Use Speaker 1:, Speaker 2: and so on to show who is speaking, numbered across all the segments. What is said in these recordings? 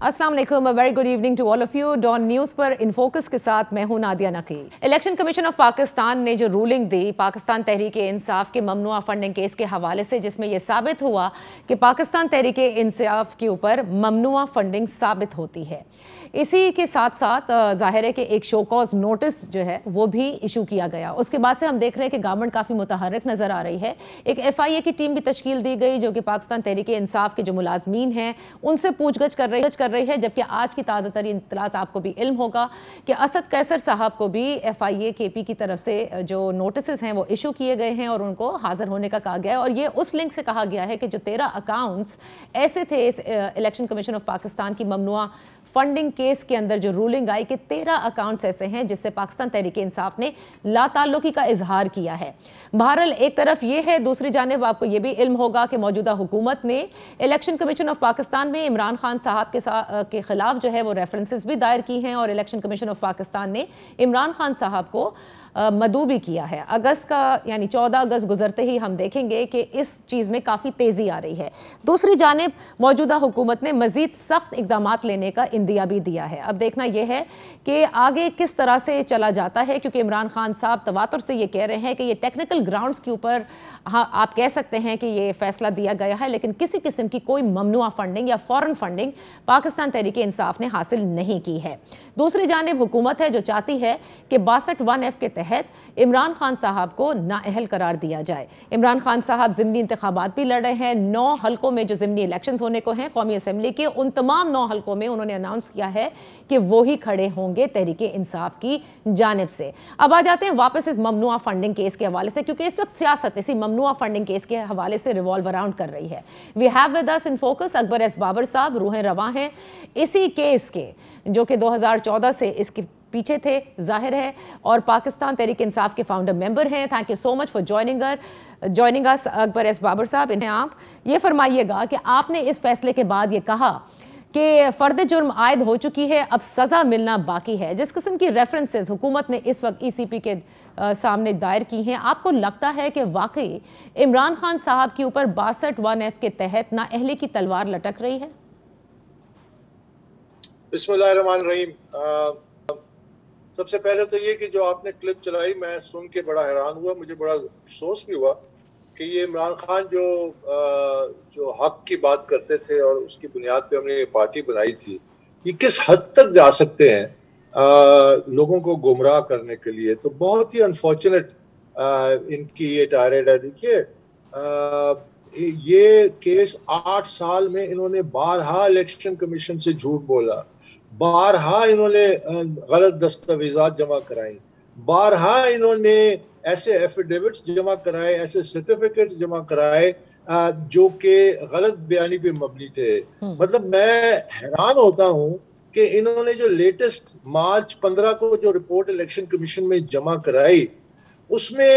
Speaker 1: अस्सलाम वालेकुम, very good evening to all of you. Dawn news पर इन फोकस के साथ मैं हूं नादिया नकी। इलेक्शन कमीशन ऑफ पाकिस्तान ने जो रूलिंग दी पाकिस्तान तहरीक इंसाफ के ममनुआ फंडिंग केस के हवाले से, जिसमें यह साबित हुआ कि पाकिस्तान तहरीक इंसाफ के ऊपर ममनुआ फंडिंग साबित होती है। इसी के साथ साथ जाहिर है कि एक शो कॉज नोटिस जो है वो भी इशू किया गया। उसके बाद से हम देख रहे हैं कि गवर्नमेंट काफ़ी मुतहर्रिक नज़र आ रही है। एक FIA की टीम भी तश्कील दी गई जो कि पाकिस्तान तहरीक इंसाफ के जो मुलाजमीन हैं उनसे पूछगछ कर रही है। जबकि आज की ताज़ा तरीन इत्तलात आपको भी इल्म होगा कि असद कैसर साहब को भी FIA KP की तरफ से जो नोटिस हैं वो इशू किए गए हैं और उनको हाजिर होने का कहा गया है। और ये उस लिंक से कहा गया है कि जो 13 अकाउंट्स ऐसे थे इस इलेक्शन कमीशन ऑफ पाकिस्तान की ममनुआ फंडिंग केस के अंदर जो रूलिंग आई कि 13 अकाउंट्स ऐसे हैं जिससे पाकिस्तान तहरीक इंसाफ ने लाताल्लुकी का इजहार किया है। बहरहाल एक तरफ ये है, दूसरी जानिब आपको ये भी इल्म होगा कि मौजूदा हुकूमत ने इलेक्शन कमीशन ऑफ पाकिस्तान में इमरान खान साहब के खिलाफ जो है वो रेफरेंसेस भी दायर की हैं और इलेक्शन कमीशन ऑफ पाकिस्तान ने इमरान खान साहब को मदऊ भी किया है। अगस्त का यानी 14 अगस्त गुजरते ही हम देखेंगे कि इस चीज़ में काफ़ी तेज़ी आ रही है। दूसरी जानिब मौजूदा हुकूमत ने मज़ीद सख्त इकदाम लेने का इंदिया भी दिया है। अब देखना यह है कि आगे किस तरह से चला जाता है, क्योंकि इमरान खान साहब तवातुर से ये कह रहे हैं कि ये टेक्निकल ग्राउंड्स के ऊपर हाँ आप कह सकते हैं कि ये फैसला दिया गया है, लेकिन किसी किस्म की कोई ममनुआ फंडिंग या फॉरेन फंडिंग पाकिस्तान तहरीक इंसाफ ने हासिल नहीं की है। दूसरी जानिब हुकूमत है जो चाहती है कि 62(1)F के तहत इमरान खान साहब को नाअहल करार दिया जाए। इमरान खान साहब ज़िमनी इंतखाबात भी लड़ रहे हैं। 9 हल्कों में जो ज़िमनी इलेक्शंस होने को हैं कौमी असम्बली के, उन तमाम 9 हल्कों में उन्होंने अनाउंस किया है कि वो ही खड़े होंगे तहरीक इंसाफ की जानिब से। अब आ जाते हैं वापस इस ममनुआ फंडिंग केस के हवाले से, क्योंकि इस वक्त सियासत इसी ममनुआ फंडिंग केस के हवाले से रिवॉल्व अराउंड कर रही है। We have with us in focus Akbar S Babar sahab, रूहें रवां हैं इसी केस के, जो कि 2014 से इसके पीछे थे जाहिर है, और पाकिस्तान तहरीक इंसाफ के फाउंडर मेंबर हैं। Thank you so much for joining us Akbar S Babar sahab. इन्हें आप ये फरमाइएगा कि आपने इस फैसले के बाद ये कहा कि फ़र्द जुर्म आयद हो चुकी है, अब सज़ा मिलना बाकी है, जिस किस्म की रेफरेंसेस हुकूमत ने इस वक्त ECP के सामने दायर की हैं, आपको लगता है कि वाकई इमरान खान साहब के ऊपर 62(1)F के तहत नाअहली की तलवार लटक रही है?
Speaker 2: बिस्मिल्लाहिर्रहमानिर्रहीम। सबसे पहले तो ये कि जो आपने क्लिप चलाई मैं सुन के बड़ा हैरान हुआ, मुझे बड़ा अफसोस भी हुआ कि ये इमरान खान जो हक की बात करते थे और उसकी बुनियाद पे हमने ये पार्टी बनाई थी, ये किस हद तक जा सकते हैं लोगों को गुमराह करने के लिए। तो बहुत ही अनफॉर्चुनेट इनकी ये टायरेड है। देखिए ये केस 8 साल में इन्होंने बारहा इलेक्शन कमीशन से झूठ बोला, बारहा इन्होंने गलत दस्तावेजात जमा कराई, बारहा इन्होंने ऐसे एफिडेविट्स जमा कराए, ऐसे सर्टिफिकेट्स जमा कराए जो कि गलत बयानी पे मबनी थे। मतलब मैं हैरान होता हूं कि इन्होंने जो लेटेस्ट मार्च 15 को जो रिपोर्ट इलेक्शन कमीशन में जमा कराई उसमें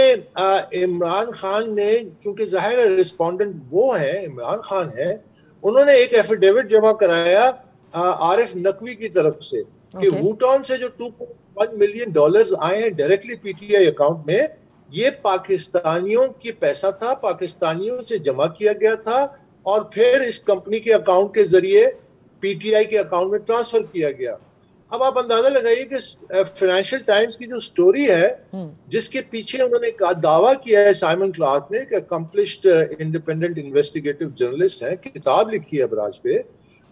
Speaker 2: इमरान खान ने, क्योंकि जाहिर है रिस्पोंडेंट वो है इमरान खान है, उन्होंने एक एफिडेविट जमा कराया आरिफ नकवी की तरफ से कि वूटॉन से जो $2.1 मिलियन आए हैं डायरेक्टली PTI अकाउंट में, ये पाकिस्तानियों की पैसा था, पाकिस्तानियों से जमा किया गया था और फिर इस कंपनी के अकाउंट के जरिए PTI के अकाउंट में ट्रांसफर किया गया। अब आप अंदाजा लगाइए कि फाइनेंशियल टाइम्स की जो स्टोरी है जिसके पीछे उन्होंने दावा किया है साइमन क्लार्क ने, अकम्पलिश्ड इंडिपेंडेंट इन्वेस्टिगेटिव जर्नलिस्ट है, किताब लिखी है अबराज पे,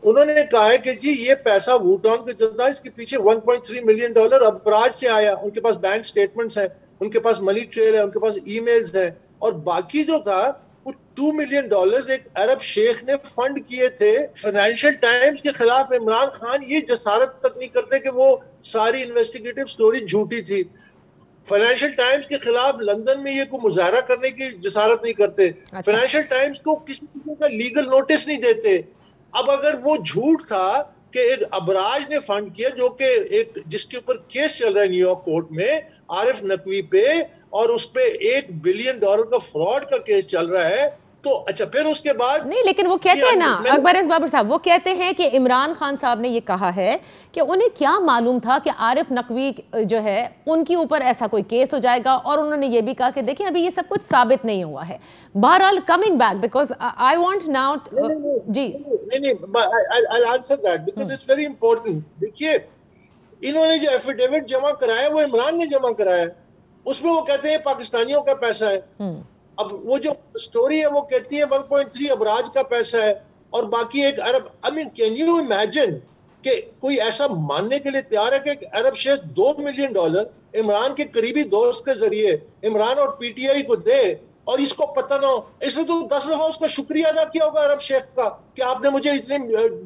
Speaker 2: उन्होंने कहा है कि जी ये पैसा वूटॉन के जो था इसके पीछे $1.3 मिलियन अबराज से आया। उनके पास बैंक स्टेटमेंट्स हैं, उनके पास मनी ट्रेल है, उनके पास ईमेल्स है, और बाकी जो था वो $2 मिलियन एक अरब शेख ने फंड किए थे। फाइनेंशियल टाइम्स के खिलाफ इमरान खान ये जसारत तक नहीं करते कि वो सारी इन्वेस्टिगेटिव स्टोरी झूठी थी। फाइनेंशियल टाइम्स के खिलाफ लंदन में ये कोई मुजाहरा करने की जसारत नहीं करते। फाइनेंशियल टाइम्स को किसी किस्म का लीगल नोटिस नहीं देते। अब अगर वो झूठ था कि एक अबराज ने फंड किया, जो कि एक जिसके ऊपर केस चल रहा है न्यूयॉर्क कोर्ट में आरिफ नकवी पे, और उस पे $1 बिलियन का फ्रॉड का केस चल रहा है, तो अच्छा फिर उसके बाद
Speaker 1: नहीं, लेकिन वो कहते हैं ना अकबर एस बाबर साहब, वो कहते हैं कि इमरान खान साहब ने ये कहा है कि उन्हें क्या मालूम था कि आरिफ नकवी जो है उनके ऊपर ऐसा कोई केस हो जाएगा, और उन्होंने ये भी कहा कि देखिए अभी ये सब कुछ साबित नहीं हुआ है। बहरहाल coming back because I want now जी
Speaker 2: I'll answer that because it's very important. देखिए, इन्होंने जो एफिडेविट जमा कराया वो इमरान ने जमा कराया, उसमें वो कहते हैं पाकिस्तानियों का पैसा है। अब वो जो स्टोरी है वो कहती है 1.3 अबराज का पैसा है और बाकी एक अरब। I mean, can you imagine कि कोई ऐसा मानने के लिए तैयार है कि एक अरब शेख $2 मिलियन इमरान के करीबी दोस्त के जरिए इमरान और पीटीआई को दे और इसको पता ना हो? इसने तो 10 दफा उसका शुक्रिया अदा किया होगा अरब शेख का कि आपने मुझे इतने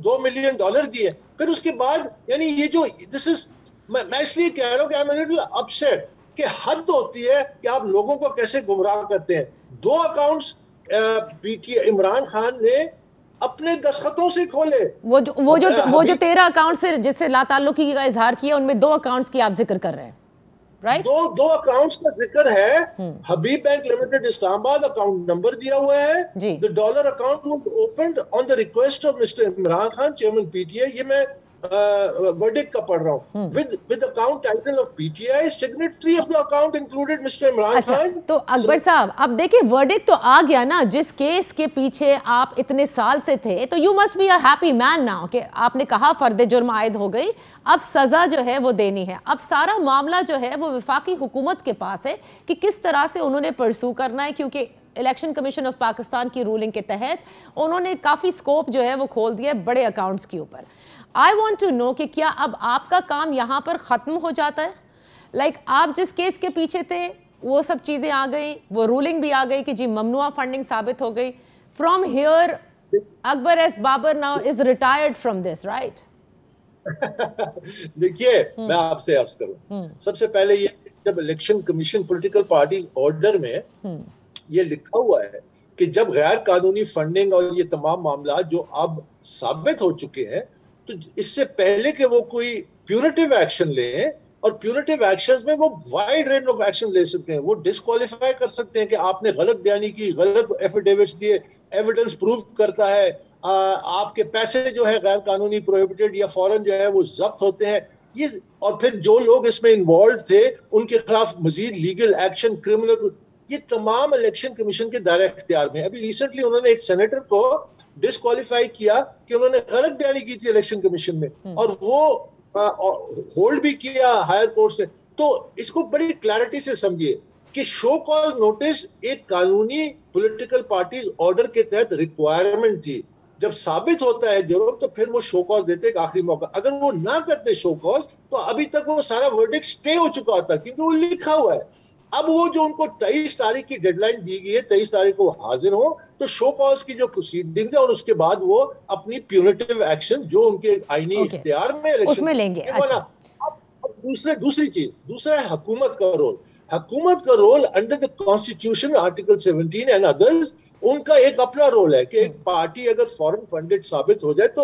Speaker 2: $2 मिलियन दिए। फिर उसके बाद यानी ये जो दिस इज, मैं इसलिए कह रहा हूँ कि I am a little upset कि हद होती है कि आप लोगों को कैसे गुमराह करते हैं। 2 अकाउंट्स पीटीआई इमरान खान ने अपने दस्तखतों से खोले।
Speaker 1: वो जो 13 अकाउंट से जिससे लाताल्लुकी का इजहार किया उनमें 2 अकाउंट्स की आप जिक्र कर रहे हैं, राइट?
Speaker 2: दो अकाउंट्स का जिक्र है। Habib bank limited Islamabad account number दिया हुआ है। The dollar account was opened on the request of mister Imran Khan, chairman PTI. ये मैं वर्डिक्ट का पढ़ रहा हूँ। With account title of PTI, signatory of the account included mister Imran Khan.
Speaker 1: तो अकबर साहब, अब देखिए वर्डिक्ट तो आ गया ना, जिस केस के पीछे आप इतने साल से थे, तो you must be a happy man now कि आपने कहा फर्द जुर्म आयद हो गई, अब सजा जो है वो देनी है। अब सारा मामला जो है वो वफाकी हुकूमत के पास है कि किस तरह से उन्होंने परसू करना है, क्योंकि इलेक्शन कमीशन ऑफ पाकिस्तान की रूलिंग के तहत उन्होंने काफी स्कोप जो है वो खोल दिया है बड़े अकाउंट्स के ऊपर। आई वॉन्ट टू नो कि क्या अब आपका काम यहाँ पर ख़त्म हो जाता है? लाइक आप जिस केस के पीछे थे वो सब चीज़ें आ गई, वो रूलिंग भी आ गई कि जी ममनुआ फंडिंग साबित हो गई। From here Akbar S Babar now is retired from this, right?
Speaker 2: देखिए, मैं आपसे अर्ज करूं, सबसे पहले ये जब election commission political party order में ये लिखा हुआ है कि जब गैर कानूनी फंडिंग और ये तमाम मामला जो अब साबित हो चुके हैं, तो इससे पहले कि वो कोई प्यूनिटिव एक्शन लें, और प्यूनिटिव एक्शंस में वो वाइड रेंज ऑफ एक्शन ले सकते हैं। वो डिस्क्वालीफाई कर सकते हैं कि आपने गलत बयानी की, गलत एफिडेविट्स दिए, एविडेंस प्रूव करता है, आपके पैसे जो है गैर कानूनी प्रोहिबिटेड या फॉरेन जो है वो जब्त होते हैं। ये और फिर जो लोग इसमें इन्वॉल्व थे उनके खिलाफ मजीद लीगल एक्शन, क्रिमिनल, ये तमाम इलेक्शन कमीशन के दायरे इख्तियार में। अभी रिसेंटली उन्होंने एक सेनेटर को डिस्क्वालीफाई किया कि उन्होंने गलत बयानी की थी इलेक्शन कमीशन में, और वो होल्ड भी किया हायर कोर्ट ने। तो इसको बड़ी क्लैरिटी से समझिए कि शो कॉज नोटिस एक कानूनी पॉलिटिकल पार्टी ऑर्डर के तहत रिक्वायरमेंट थी। जब साबित होता है जरूर तो फिर वो शो कॉज देते एक आखिरी मौका। अगर वो ना करते शो कॉज तो अभी तक वो सारा वर्डिक्ट स्टे हो चुका होता, क्योंकि वो लिखा हुआ है। अब वो जो उनको 23 तारीख की डेडलाइन दी गई है, 23 तारीख को हाजिर हो तो शो कॉज की जो प्रोसीडिंग्स है और उसके बाद वो अपनी प्यूनिटिव एक्शन जो उनके आईनी इख्तियार में
Speaker 1: उसमें लेंगे।
Speaker 2: दूसरा है हुकूमत का रोल। हुकूमत का role under the constitution article 17 and others, उनका एक अपना रोल है कि एक पार्टी अगर फॉरेन फंडेड साबित हो जाए तो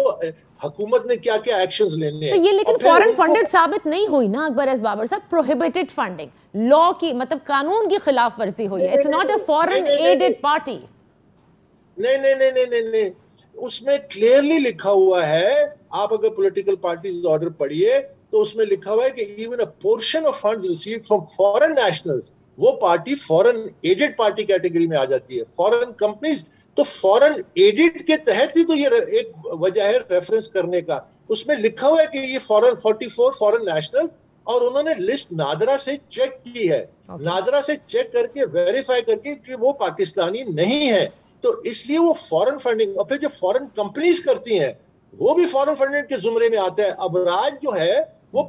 Speaker 2: हुकूमत ने क्या क्या एक्शंस लेने हैं।
Speaker 1: तो ये लेकिन फॉरेन फंडेड साबित नहीं हुई ना अकबर एस बाबर साहब, प्रोहिबिटेड फंडिंग, लॉ की मतलब कानून की खिलाफ वर्जी हुई है। It's not a foreign aided party.
Speaker 2: नहीं, उसमें क्लियरली लिखा हुआ है, आप अगर पॉलिटिकल पार्टीज ऑर्डर पढ़िए तो उसमें लिखा हुआ है कि even a portion of funds received from foreign nationals, वो party foreign aided party category में आ जाती है। फॉरेन कंपनीज तो फॉरेन एडेड के तहत ही तो ये एक वजह है रेफरेंस करने का। उसमें लिखा हुआ है कि ये फॉरेन 44 फॉरेन नेशनल, और उन्होंने लिस्ट नादरा से चेक की है। नादरा से चेक करके वेरीफाई करके कि वो पाकिस्तानी नहीं है, तो इसलिए वो फॉरेन फंडिंग। और फिर जो फॉरेन कंपनीज करती हैं वो भी फॉरेन फंडिंग के जुमरे में आते हैं। अबराज जो है वो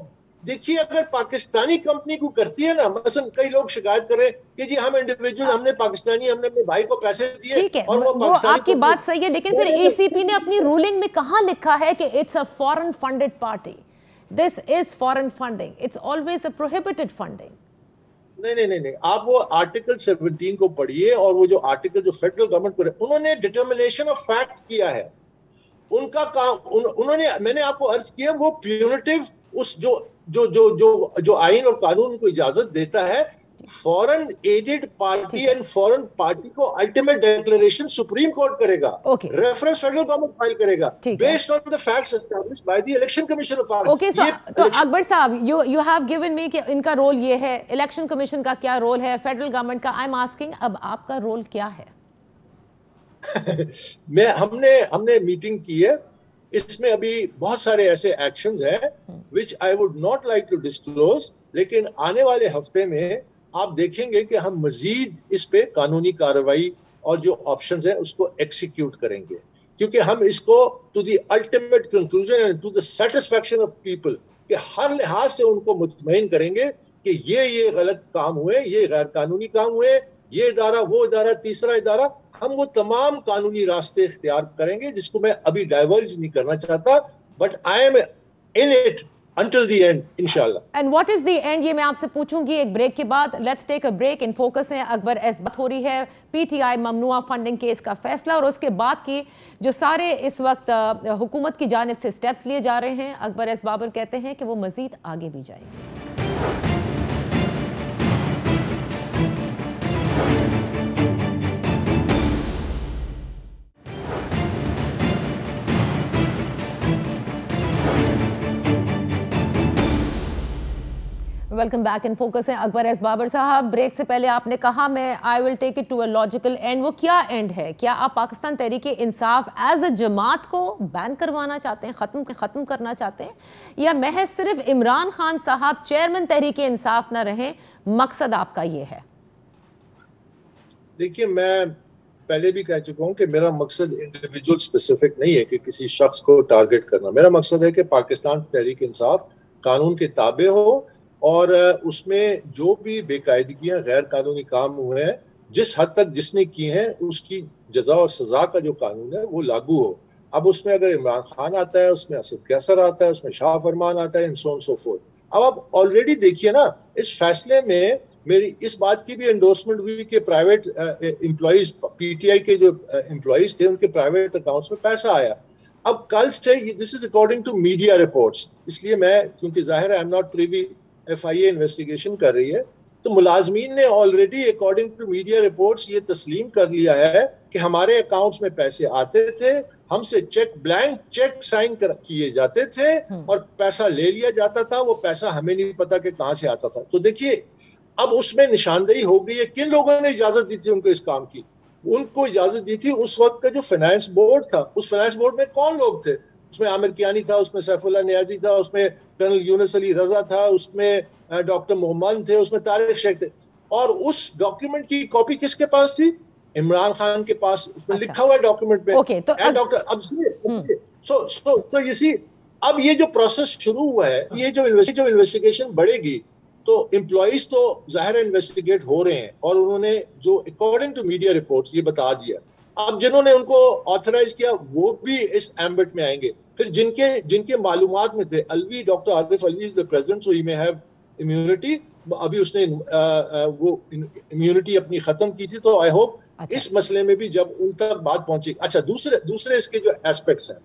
Speaker 2: देखिए, अगर पाकिस्तानी कंपनी को करती है ना, मसलन कई लोग शिकायत करें कि जी हम इंडिविजुअल, हमने पाकिस्तानी, हमने अपने भाई को पैसे दिए,
Speaker 1: ठीक है, और वो आपकी बात सही है, लेकिन फिर एसीपी ने अपनी रूलिंग में कहां लिखा है कि it's a foreign funded party, this is foreign funding, it's always a prohibited funding.
Speaker 2: नहीं, आप वो आर्टिकल 17 को पढ़िए, और वो जो आर्टिकल जो फेडरल गवर्नमेंट को उन्होंने डिटर्मिनेशन ऑफ फैक्ट किया है, उनका काम उन्होंने, मैंने आपको अर्ज किया, वो प्यूनिटिव उस जो आइन और कानून को इजाजत देता है, foreign aided party and foreign party को अल्टीमेट डिक्लेरेशन सुप्रीम कोर्ट करेगा, रेफरेंस फेडरल गवर्नमेंट फाइल करेगा based on the facts established by the election commission of Pakistan.
Speaker 1: तो अकबर साहब, यू हैव गिवन मी कि इनका रोल ये है, इलेक्शन कमीशन का क्या रोल है, फेडरल गवर्नमेंट का। आई एम आस्किंग, अब आपका रोल क्या है?
Speaker 2: मैं हमने मीटिंग की है, इसमें अभी बहुत सारे ऐसे एक्शंस हैं which I would not like to disclose, लेकिन आने वाले हफ्ते में आप देखेंगे कि हम मजीद इस पे कानूनी कार्रवाई और जो ऑप्शंस हैं उसको एक्सिक्यूट करेंगे, क्योंकि हम इसको to the ultimate conclusion and to the satisfaction of people कि हर लिहाज से उनको मुतमईन करेंगे कि ये गलत काम हुए, ये गैर कानूनी काम हुए, ये इदारा, वो इदारा, तीसरा इदारा, हम वो तमाम कानूनी रास्ते इख्तियार करेंगे जिसको मैं अभी डाइवर्ज नहीं करना चाहता, but I am in it until the end, inshallah.
Speaker 1: And what is the end? ये मैं आपसे पूछूंगी एक ब्रेक के बाद. Let's take a break. In focus है अकबर एस बात हो रही है पीटीआई ममनुआ फंडिंग केस का फैसला और उसके बाद की जो सारे इस वक्त हुकूमत की जानिब से स्टेप्स लिए जा रहे हैं. अकबर एस बाबर कहते हैं कि वो मजीद आगे भी जाएंगे. वेलकम बैक इन फोकस है अकबर एस बाबर साहब. ब्रेक से पहले आपने कहा मैं I will take it to a logical end. वो क्या एंड है? क्या आप पाकिस्तान तहरीक इंसाफ एज अ जमात को बैन करवाना चाहते हैं, खत्म करना चाहते हैं, या महज सिर्फ इमरान खान साहब चेयरमैन तहरीक इंसाफ ना रहें, मकसद आपका ये है?
Speaker 2: देखिए, मैं पहले भी कह चुका हूं कि मेरा मकसद इंडिविजुअल स्पेसिफिक नहीं है कि किसी शख्स को टारगेट करना. मेरा मकसद है कि पाकिस्तान तहरीक इंसाफ कानून के ताबे हो और उसमें जो भी बेकायदगियां, गैर कानूनी काम हुए हैं, जिस हद तक जिसने की हैं उसकी जजा और सजा का जो कानून है वो लागू हो. अब उसमें अगर इमरान खान आता है, उसमें असद कैसर आता है, उसमें शाह फरमान आता है, सो ऑन सो फोर्थ. अब आप ऑलरेडी देखिए ना, इस फैसले में मेरी इस बात की भी एंडोर्समेंट हुई कि प्राइवेट एम्प्लॉइज, पीटीआई के जो एम्प्लॉइज थे उनके प्राइवेट अकाउंट्स में पैसा आया. अब कल से, this is according to media reports, इसलिए मैं, क्योंकि जाहिर है I am not privy, FIA investigation कर रही है, तो मुलाजमीन ने already according to media reports ये तस्लीम कर लिया है कि हमारे अकाउंट्स में पैसे आते थे, हमसे ब्लैंक चेक साइन किए जाते थे और पैसा ले लिया जाता था. वो पैसा हमें नहीं पता कि कहां से आता था. तो देखिए, अब उसमें निशानदेही हो गई है. किन लोगों ने इजाजत दी थी उनको इस काम की? उनको इजाजत दी थी उस वक्त का जो फाइनेंस बोर्ड था. उस फाइनेंस बोर्ड में कौन लोग थे? उसमें आमिर कियानी था, उसमें सैफुल्लाह नियाजी था, उसमें कर्नल यूनुस अली रजा था, उसमें डॉक्टर मोहम्मद थे, उसमें तारिक शेख थे. और उस डॉक्यूमेंट की कॉपी किसके पास थी? इमरान खान के पास. उसमें लिखा हुआ है डॉक्यूमेंट में.
Speaker 1: ओके, तो
Speaker 2: डॉक्टर, अब सो यू सी, अब ये जो प्रोसेस शुरू हुआ है, ये जो इन्वेस्टिगेशन बढ़ेगी, तो एम्प्लॉइज तो जाहिर इन्वेस्टिगेट हो रहे हैं और उन्होंने जो अकॉर्डिंग टू मीडिया रिपोर्ट्स ये बता दिया. अब जिन्होंने उनको ऑथराइज किया वो भी इस एम्बिट में आएंगे. फिर जिनके मालूमात में थे, Alvi, doctor Arif Alvi is the president, so he may have immunity. अभी उसने वो इम्यूनिटी अपनी खत्म की थी, तो आई होप इस मसले में भी जब उन तक बात पहुंचेगी. अच्छा, दूसरे इसके जो एस्पेक्ट्स हैं,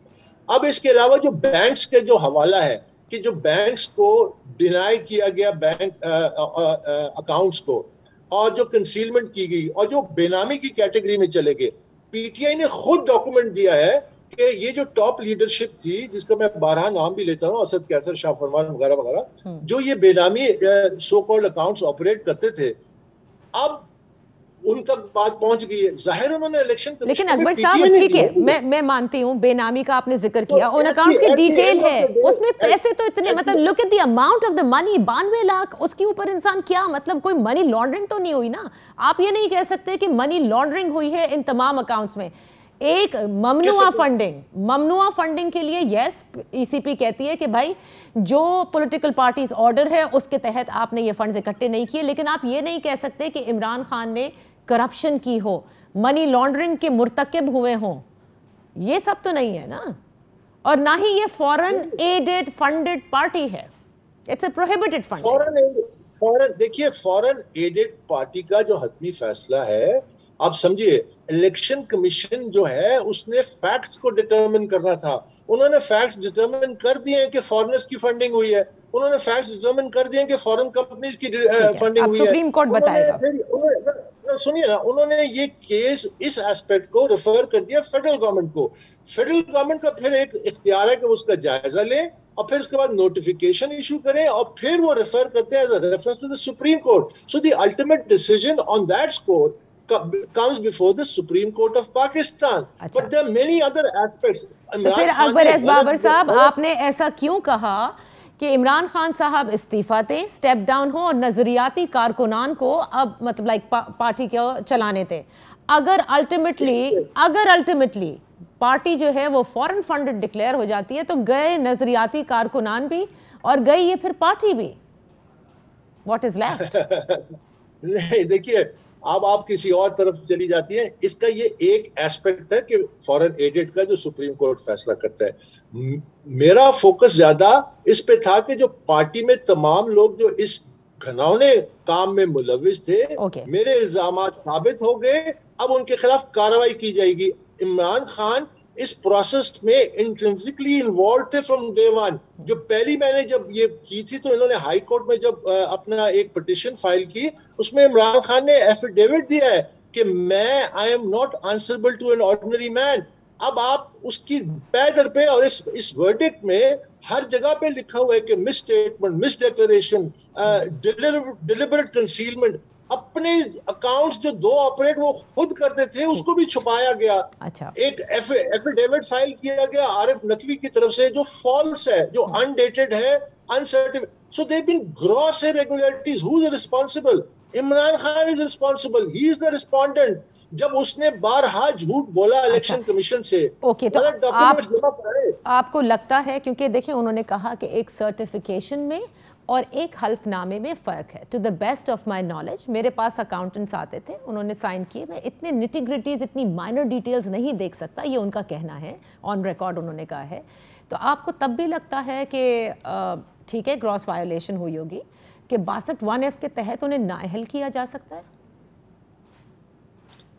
Speaker 2: अब इसके अलावा जो बैंक्स के जो हवाला है कि जो बैंक्स को डिनाई किया गया बैंक अकाउंट्स को, और जो कंसीलमेंट की गई और जो बेनामी की कैटेगरी में चले गए, पीटीआई ने खुद डॉक्यूमेंट दिया है कि ये जो टॉप लीडरशिप थी, जिसका मैं 12 नाम भी लेता हूँ, असद कैसर, शाह फरमान वगैरह वगैरह, जो ये बेनामी सो कॉल्ड अकाउंट्स ऑपरेट करते थे, अब उन तक बात पहुंच गई है. जाहिर उन्होंने इलेक्शन,
Speaker 1: लेकिन अकबर साहब ठीक है, मैं मानती हूँ बेनामी का आपने जिक्र किया, उन अकाउंट्स की डिटेल है, उसमें पैसे तो इतने, मतलब look at the amount of the money, 92 lakh, उसके ऊपर इंसान क्या, मतलब कोई मनी लॉन्ड्रिंग तो नहीं हुई ना? आप ये नहीं कह सकते कि मनी लॉन्ड्रिंग हुई है इन तमाम अकाउंट्स में. एक ममनुआ फंडिंग के लिए यस, ईसीपी कहती है कि भाई जो पॉलिटिकल पार्टीज ऑर्डर है उसके तहत आपने ये फंड्स इकट्ठे नहीं किए, लेकिन आप ये नहीं कह सकते कि इमरान खान ने करप्शन की हो, मनी लॉन्ड्रिंग के मुर्तकिब हुए हों. ये सब तो नहीं है ना, और ना ही ये फॉरेन एडेड फंडेड पार्टी है. It's a prohibited fund.
Speaker 2: देखिए, फॉरेन एडेड पार्टी का जो हतमी फैसला है, आप समझिए, इलेक्शन कमीशन जो है उसने फैक्ट्स को डिटरमिन करना था. उन्होंने फैक्ट्स डिटरमिन कर दिए हैं कि फॉरेनर्स की फंडिंग हुई है. उन्होंने फैक्ट्स डिटरमिन कर दिए हैं कि फॉरेन कंपनीज की फंडिंग हुई है.
Speaker 1: सुप्रीम कोर्ट बताएगा.
Speaker 2: सुनिए ना, उन्होंने ये केस, इस एस्पेक्ट को रेफर कर दिया फेडरल गवर्नमेंट को. फेडरल गवर्नमेंट का फिर एक इख्तियार है कि उसका जायजा ले और फिर उसके बाद नोटिफिकेशन इशू करें और फिर वो रेफर करते हैं as a reference to the supreme court. So the ultimate decision on that score comes before the Supreme Court of Pakistan. But there are many other aspects.
Speaker 1: तो फिर अकबर एस बाबर साहब, आपने ऐसा क्यों कहा कि इमरान खान साहब इस्तीफा दें, स्टेप डाउन हो और नजरियाती कारकुनान को अब मतलब लाइक पार्टी को चलाने थे? अगर अल्टीमेटली पार्टी जो है वो फॉरेन फंडेड डिक्लेयर हो जाती है तो गए नजरियाती कारकुनान भी और गई ये फिर पार्टी भी। What is left?
Speaker 2: नहीं, देखिए, अब आप किसी और तरफ चली जाती है। इसका ये एक एस्पेक्ट है कि फॉरेन एडेड का जो सुप्रीम कोर्ट फैसला करता है। मेरा फोकस ज्यादा इस पे था कि जो पार्टी में तमाम लोग जो इस घिनौने काम में मुलविस थे, मेरे इल्जाम साबित हो गए, अब उनके खिलाफ कार्रवाई की जाएगी। इमरान खान इस प्रोसेस में इंट्रिंसिकली इन्वॉल्व थे फ्रॉम डे वन। जो पहली मैंने जब ये की थी तो इन्होंने हाई कोर्ट में जब अपना एक पिटीशन फाइल की, उसमें इमरान खान ने एफिडेविट दिया है कि मैं I am not answerable to an ordinary man. अब आप उसकी पैदर पे और इस वर्डिक्ट में हर जगह पे लिखा हुआ है कि miss statement, miss declaration, deliberate concealment, अपने अकाउंट्स जो दो ऑपरेट वो खुद करते थे उसको भी छुपाया गया।
Speaker 1: अच्छा।
Speaker 2: एक एफिडेविट फाइल किया गया आरिफ नकवी की तरफ से जो फॉल्स है, जो अनडेटेड है, uncertified. So there been gross irregularities. Who is responsible? Imran Khan is responsible, he is the respondent. जब उसने बारहा झूठ बोला इलेक्शन कमीशन से,
Speaker 1: ओके, तो आपको लगता है, क्योंकि देखिए उन्होंने कहा कि एक सर्टिफिकेशन में और एक हल्फनामे में फ़र्क है। To the best of my knowledge, मेरे पास अकाउंटेंट्स आते थे, उन्होंने साइन किए, मैं इतने निटिग्रिटीज़, इतनी माइनर डिटेल्स नहीं देख सकता, ये उनका कहना है, ऑन रिकॉर्ड उन्होंने कहा है। तो आपको तब भी लगता है कि ठीक है ग्रॉस वायोलेशन हुई होगी, कि 62(1)(f) के तहत उन्हें नाअहल किया जा सकता है?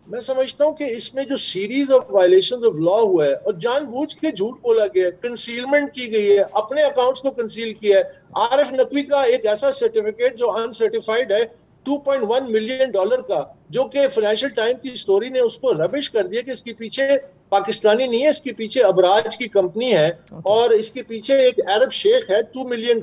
Speaker 2: मैं समझता हूं कि इसमें जो series of violations of law हुआ है और जानबूझ के झूठ बोला गया है, कंसीलमेंट की गई है, अपने अकाउंट्स को कंसील किया है। आरिफ नकवी का एक ऐसा सर्टिफिकेट जो अनसर्टिफाइड है $2.1 मिलियन का, जो कि फाइनेंशियल टाइम की स्टोरी ने उसको रबिश कर दिया कि इसके पीछे पाकिस्तानी नहीं है, इसके पीछे अबराज की कंपनी है और इसके पीछे एक अरब शेख है, $2 मिलियन।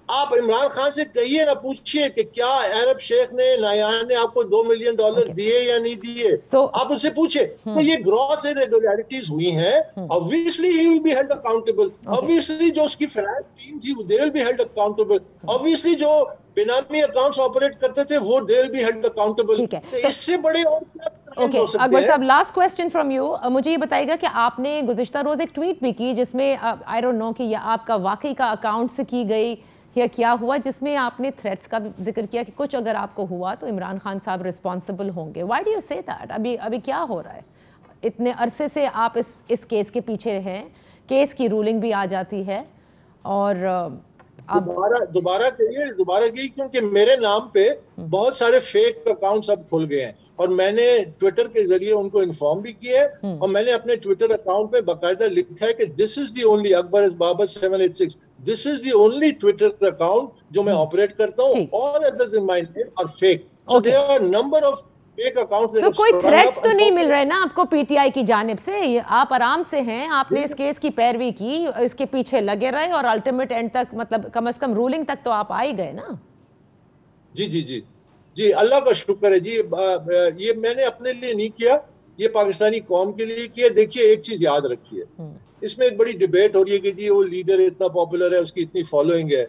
Speaker 2: आप इमरान खान से कहिए ना, पूछिए कि क्या अरब शेख ने, नायान ने आपको $2 मिलियन दिए या नहीं दिए। आप उससे पूछे। तो ये ग्रॉस इरेगुलरिटीज हुई हैं, obviously he will be held accountable. Obviously जो उसकी फाइनेंस टीम थी they will be held accountable. Obviously जो बेनामी अकाउंट्स ऑपरेट करते थे वो they will be held accountable. तो इससे बड़े और क्या
Speaker 1: ओके, अकबर साहब, लास्ट क्वेश्चन फ्रॉम यू। मुझे ये बताइएगा कि आपने गुज़िश्ता रोज एक ट्वीट भी की जिसमें आई डोंट नो कि ये आपका वाकई का अकाउंट से की गई या क्या हुआ, जिसमें आपने थ्रेट्स का भी जिक्र किया कि कुछ अगर आपको हुआ तो इमरान खान साहब रिस्पॉन्सिबल होंगे। Why do you say that? अभी क्या हो रहा है? इतने अरसे से आप इस केस के पीछे हैं, केस की रूलिंग भी आ जाती है और
Speaker 2: दोबारा करिए क्योंकि मेरे नाम पे बहुत सारे फेक अकाउंट्स अब खुल गए हैं और मैंने ट्विटर के जरिए उनको इन्फॉर्म भी किया है और मैंने अपने ट्विटर अकाउंट पे बाकायदा लिखा है कि this is the only Akbar S Babar 786, this is the only Twitter account जो मैं ऑपरेट करता हूँ। All others in my name are fake. So there are number of fake accounts.
Speaker 1: तो कोई थ्रेट्स तो नहीं मिल रहे ना आपको पीटीआई की जानिब से? आप आराम से हैं, आपने इस केस की पैरवी की, इसके पीछे लगे रहे और अल्टीमेट एंड तक, मतलब कम से कम रूलिंग तक तो आप आ ही गए ना।
Speaker 2: जी, अल्लाह का शुक्र है जी। ये मैंने अपने लिए नहीं किया, ये पाकिस्तानी कौम के लिए किया। देखिए एक चीज याद रखिए, इसमें एक बड़ी डिबेट हो रही है कि जी वो लीडर इतना पॉपुलर है, उसकी इतनी फॉलोइंग है।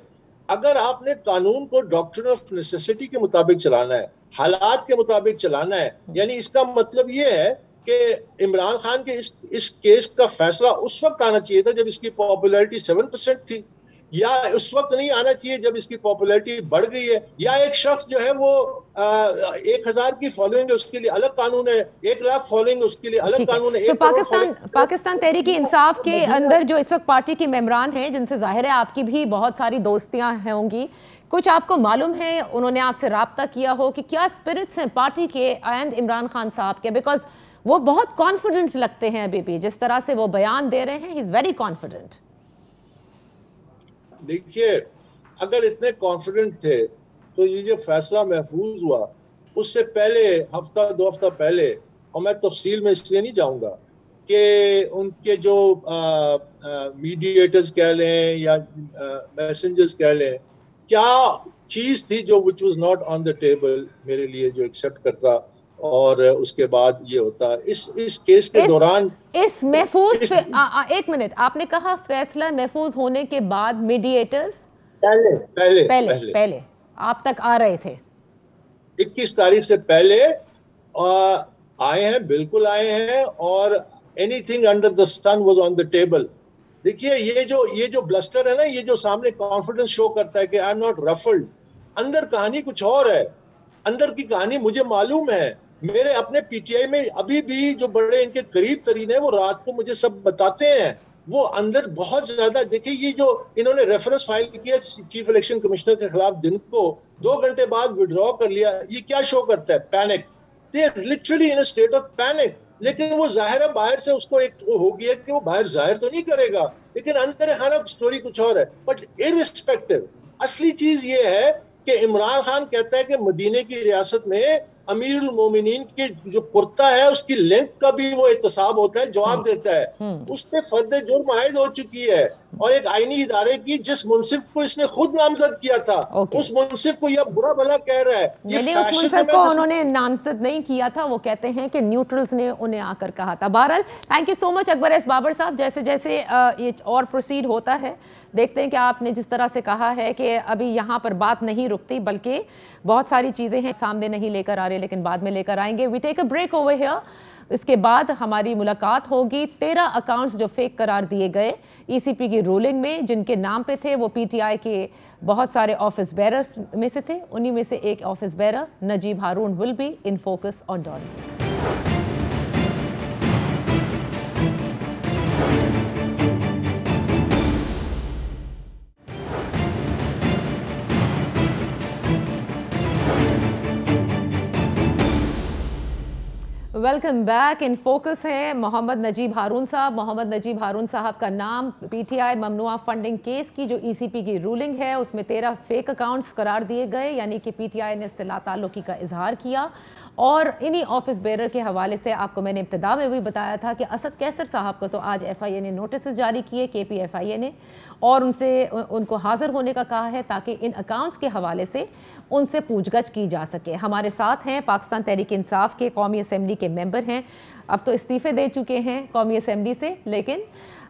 Speaker 2: अगर आपने कानून को डॉक्ट्रिन ऑफ नेसेसिटी के मुताबिक चलाना है, हालात के मुताबिक चलाना है, यानी इसका मतलब ये है कि इमरान खान के इस केस का फैसला उस वक्त आना चाहिए था जब इसकी पॉपुलैरिटी 7% थी, या उस वक्त नहीं आना चाहिए जब इसकी पॉपुलैरिटी बढ़ गई है। या एक शख्स जो है वो 1000 की फॉलोइंग है उसके लिए अलग कानून है, 1 लाख फॉलोइंग उसके लिए अलग कानून है।
Speaker 1: पाकिस्तान तहरीक इंसाफ के अंदर जो इस वक्त पार्टी के मेंबरान हैं, जिनसे जाहिर है आपकी भी बहुत सारी दोस्तियां होंगी, कुछ आपको मालूम है उन्होंने आपसे राब्ता किया हो कि क्या स्पिरिट्स हैं पार्टी के एंड इमरान खान साहब के? बिकॉज वो बहुत कॉन्फिडेंट लगते हैं अभी भी, जिस तरह से वो बयान दे रहे हैं, ही इज वेरी कॉन्फिडेंट।
Speaker 2: देखिए अगर इतने कॉन्फिडेंट थे तो ये जो फैसला महफूज हुआ उससे पहले, हफ्ता 2 हफ्ता पहले, और मैं तफसील में इसलिए नहीं जाऊंगा कि उनके जो मीडिएटर्स कह लें या मैसेंजर्स कह लें, क्या चीज थी जो which was not on the table मेरे लिए जो एक्सेप्ट करता और उसके बाद ये होता। इस केस के दौरान
Speaker 1: इस महफूज एक मिनट, आपने कहा फैसला महफूज होने के बाद मीडिएटर्स
Speaker 2: पहले पहले
Speaker 1: पहले पहले, पहले आप तक आ रहे थे?
Speaker 2: 21 तारीख से पहले आए हैं, बिल्कुल आए हैं, और anything under the sun was on the table. देखिए ये जो ब्लस्टर है ना, ये जो सामने कॉन्फिडेंस शो करता है कि आई एम नॉट रफल्ड, अंदर कहानी कुछ और है। अंदर की कहानी मुझे मालूम है। मेरे अपने पीटीआई में अभी भी जो बड़े इनके करीब तरीन है वो रात को मुझे सब बताते हैं। वो अंदर बहुत ज्यादा, देखिए ये जो इन्होंने रेफरेंस फाइल किया चीफ इलेक्शन कमिश्नर के खिलाफ दिन को 2 घंटे बाद विड्रॉ कर लिया, ये क्या शो करता है? Panic. They are literally in a state of panic. लेकिन वो जाहिर है बाहर से उसको एक हो गया कि वो बाहर जाहिर तो नहीं करेगा, लेकिन अंदर खाना स्टोरी कुछ और है। बट इररिस्पेक्टिव, असली चीज ये है कि इमरान खान कहता है कि मदीने की रियासत में अमीरुल मोमिनीन के जो कुर्ता है उसकी लेंथ का भी वो एहतसाब होता है, जवाब देता है। उस पे फर्द जुर्म आयद हो चुकी है, और एक आईनी इदारे की जिस मुंसिफ को इसने खुद नामजद किया था, उस मुंसिफ को यह बुरा भला कह रहा है।
Speaker 1: नहीं, उस मुंसिफ को उन्होंने नामजद नहीं किया था, वो कहते हैं कि न्यूट्रल्स ने उन्हें आकर कहा था। बहरहाल thank you so much Akbar S Babar sahab. जैसे जैसे ये और प्रोसीड होता है, देखते हैं कि आपने जिस तरह से कहा है कि अभी यहाँ पर बात नहीं रुकती, बल्कि बहुत सारी चीज़ें हैं सामने नहीं लेकर आ रहे, लेकिन बाद में लेकर आएंगे। We take a break over here. इसके बाद हमारी मुलाकात होगी 13 अकाउंट्स जो फेक करार दिए गए ईसीपी की रूलिंग में, जिनके नाम पे थे वो पीटीआई के बहुत सारे ऑफिस बेरर्स में से थे। उन्हीं में से एक office bearer Najeeb Haroon will be in focus on Dawn. Welcome back. In focus है मोहम्मद नजीब हारून साहब। मोहम्मद नजीब हारून साहब का नाम पीटीआई ममनुआ फंडिंग केस की जो ईसीपी की रूलिंग है उसमें 13 फेक अकाउंट्स करार दिए गए, यानी कि पीटीआई ने इससे लाताल्लुकी का इजहार किया। और इन्हीं ऑफिस बेरर के हवाले से आपको मैंने इब्तिदा में भी बताया था कि असद कैसर साहब को तो आज एफआईए ने नोटिस जारी किए, केपीएफआईए ने, और उनको हाजिर होने का कहा है ताकि इन अकाउंट्स के हवाले से उनसे पूछगछ की जा सके। हमारे साथ हैं पाकिस्तान तहरीक इंसाफ के कौमी असम्बली के मेंबर हैं, अब तो इस्तीफे दे चुके हैं कौमी असम्बली से, लेकिन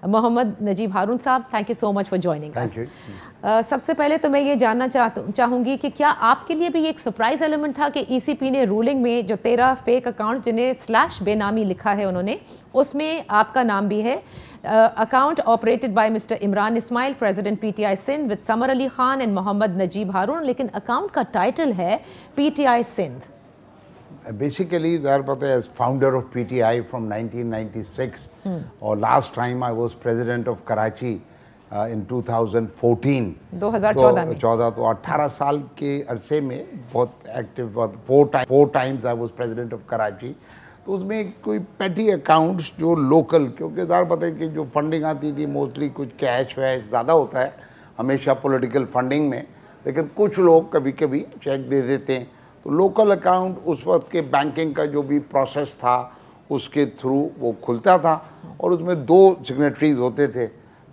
Speaker 1: मोहम्मद नजीब हारून साहब, thank you so much for joining us. सबसे पहले तो मैं ये जानना चाहूँगी कि क्या आपके लिए भी एक सरप्राइज एलिमेंट था कि ईसीपी ने रूलिंग में जो 13 फेक अकाउंट्स जिन्हें स्लैश बेनामी लिखा है उन्होंने, उसमें आपका नाम भी है। Account operated by mister Imran Ismail, president PTI Sindh, with Samar Ali Khan and Mohammad Najeeb Haroon, लेकिन अकाउंट का टाइटल है PTI Sindh.
Speaker 3: Basically, as founder of PTI from 1996, or last time I was president of Karachi in 2014.
Speaker 1: 2014 में।
Speaker 3: 14 तो 18 साल के अरसे में बहुत active, 4 times I was president of Karachi। तो उसमें कोई पेटी अकाउंट्स जो लोकल, क्योंकि ज़्यादा पता है कि जो फंडिंग आती थी मोस्टली कुछ कैश वैश ज़्यादा होता है हमेशा पॉलिटिकल फंडिंग में, लेकिन कुछ लोग कभी कभी चेक दे देते हैं। तो लोकल अकाउंट उस वक्त के बैंकिंग का जो भी प्रोसेस था उसके थ्रू वो खुलता था, और उसमें 2 सिग्नेटरीज होते थे।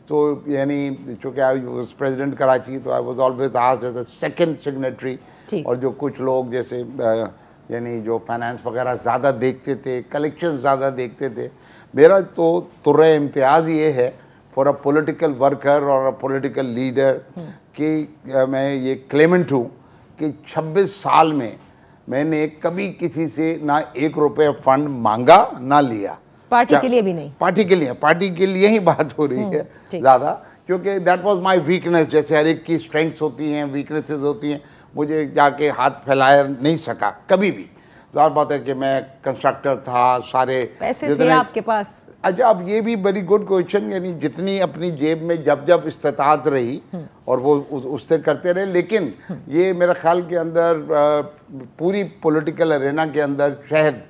Speaker 3: तो यानी चूँकि आई वाज प्रेसिडेंट कराची, तो I was always asked as the second signatory. और जो कुछ लोग जैसे यानी जो फाइनेंस वगैरह ज़्यादा देखते थे, कलेक्शन ज़्यादा देखते थे, मेरा तो तुर्रे इम्तियाज़ ये है फॉर अ पॉलिटिकल वर्कर और अ पॉलिटिकल लीडर कि मैं ये क्लेमेंट हूँ कि 26 साल में मैंने कभी किसी से ना 1 रुपये फंड मांगा ना लिया।
Speaker 1: पार्टी के लिए भी नहीं,
Speaker 3: पार्टी के लिए ही बात हो रही है ज़्यादा, क्योंकि दैट वाज माय वीकनेस। जैसे हर एक की स्ट्रेंथ्स होती हैं, वीकनेसेस होती हैं, मुझे जाके हाथ फैलाया नहीं सका कभी भी। ज़्यादा बात है कि मैं कंस्ट्रक्टर था, सारे
Speaker 1: पैसे थे आपके पास।
Speaker 3: अच्छा, अब ये भी बड़ी गुड क्वेश्चन, यानी जितनी अपनी जेब में जब इस्तात रही और वो उससे करते रहे, लेकिन ये मेरे ख्याल के अंदर पूरी पॉलिटिकल अरेना के अंदर शायद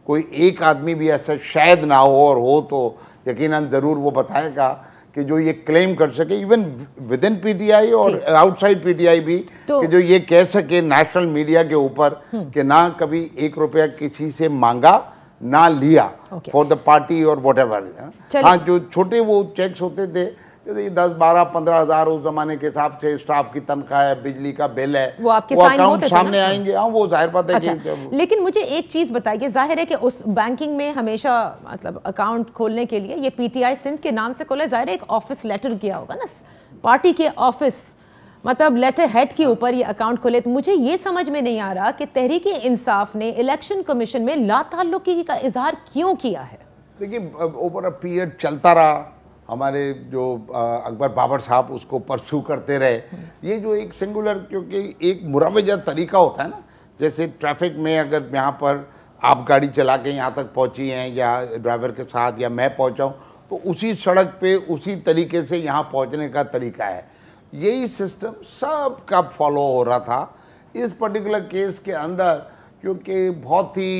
Speaker 3: कोई एक आदमी भी ऐसा शायद ना हो, और हो तो यकीनन ज़रूर वो बताएगा कि जो ये क्लेम कर सके इवन विद इन पीटीआई और आउटसाइड पीटीआई भी, कि जो ये कह सके नेशनल मीडिया के ऊपर कि ना कभी 1 रुपया किसी से मांगा ना लिया फॉर द पार्टी और वट एवर। हाँ, जो छोटे वो चेक्स होते थे जैसे 10, 12, 15 हज़ार उस जमाने के हिसाब से स्टाफ की तनख्वाह है, बिजली का बिल है,
Speaker 1: वो आपके साइन
Speaker 3: अकाउंट
Speaker 1: होते थे
Speaker 3: सामने
Speaker 1: ना?
Speaker 3: आएंगे। हाँ, वो जाहिर बात है
Speaker 1: अच्छा,
Speaker 3: कि
Speaker 1: लेकिन मुझे एक चीज बताइए, जाहिर है कि उस बैंकिंग में हमेशा मतलब अकाउंट खोलने के लिए ये पीटीआई सिंध के नाम से खोला, जाहिर है एक ऑफिस लेटर किया होगा ना, पार्टी के ऑफिस मतलब लेटर हेड के ऊपर ये अकाउंट खोले। तो मुझे ये समझ में नहीं आ रहा कि तहरीक इंसाफ ने इलेक्शन कमीशन में लाताल्लुकी का इजहार क्यों किया है।
Speaker 3: देखिए, ओवर अ पीरियड चलता रहा, हमारे जो अकबर बाबर साहब उसको परस्यू करते रहे। ये जो एक सिंगुलर, क्योंकि एक मुरवजा तरीका होता है ना, जैसे ट्रैफिक में अगर यहाँ पर आप गाड़ी चला के यहाँ तक पहुँची हैं या ड्राइवर के साथ या मैं पहुँचा हूँ, तो उसी सड़क पे उसी तरीके से यहाँ पहुँचने का तरीका है। यही सिस्टम सब का फॉलो हो रहा था इस पर्टिकुलर केस के अंदर, क्योंकि बहुत ही